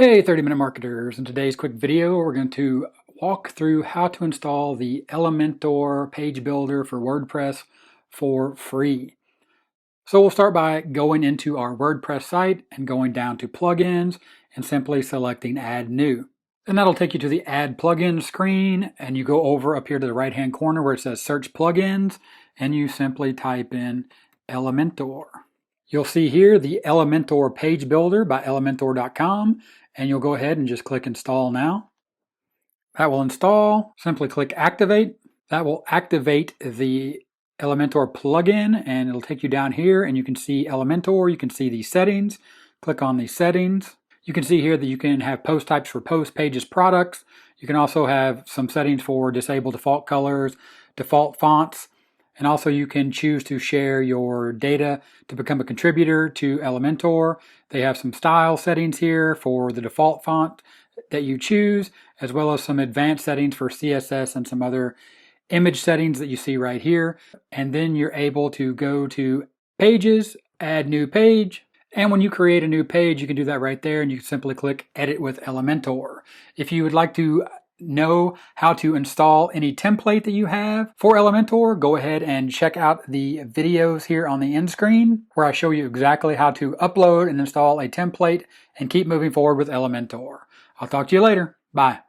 Hey 30-minute marketers, in today's quick video we're going to walk through how to install the Elementor page builder for WordPress for free. So we'll start by going into our WordPress site and going down to plugins and simply selecting add new. And that'll take you to the add plugin screen, and you go over up here to the right hand corner where it says search plugins and you simply type in Elementor. You'll see here the Elementor page builder by elementor.com, and you'll go ahead and just click install now. That will install. Simply click activate. That will activate the Elementor plugin, and it'll take you down here and you can see Elementor. You can see the settings. Click on the settings. You can see here that you can have post types for posts, pages, products. You can also have some settings for disable default colors, default fonts. And also you can choose to share your data to become a contributor to Elementor. They have some style settings here for the default font that you choose, as well as some advanced settings for CSS and some other image settings that you see right here. And then you're able to go to pages, add new page. And when you create a new page, you can do that right there, and you can simply click edit with Elementor. If you would like to know how to install any template that you have for Elementor, go ahead and check out the videos here on the end screen where I show you exactly how to upload and install a template and keep moving forward with Elementor. I'll talk to you later. Bye.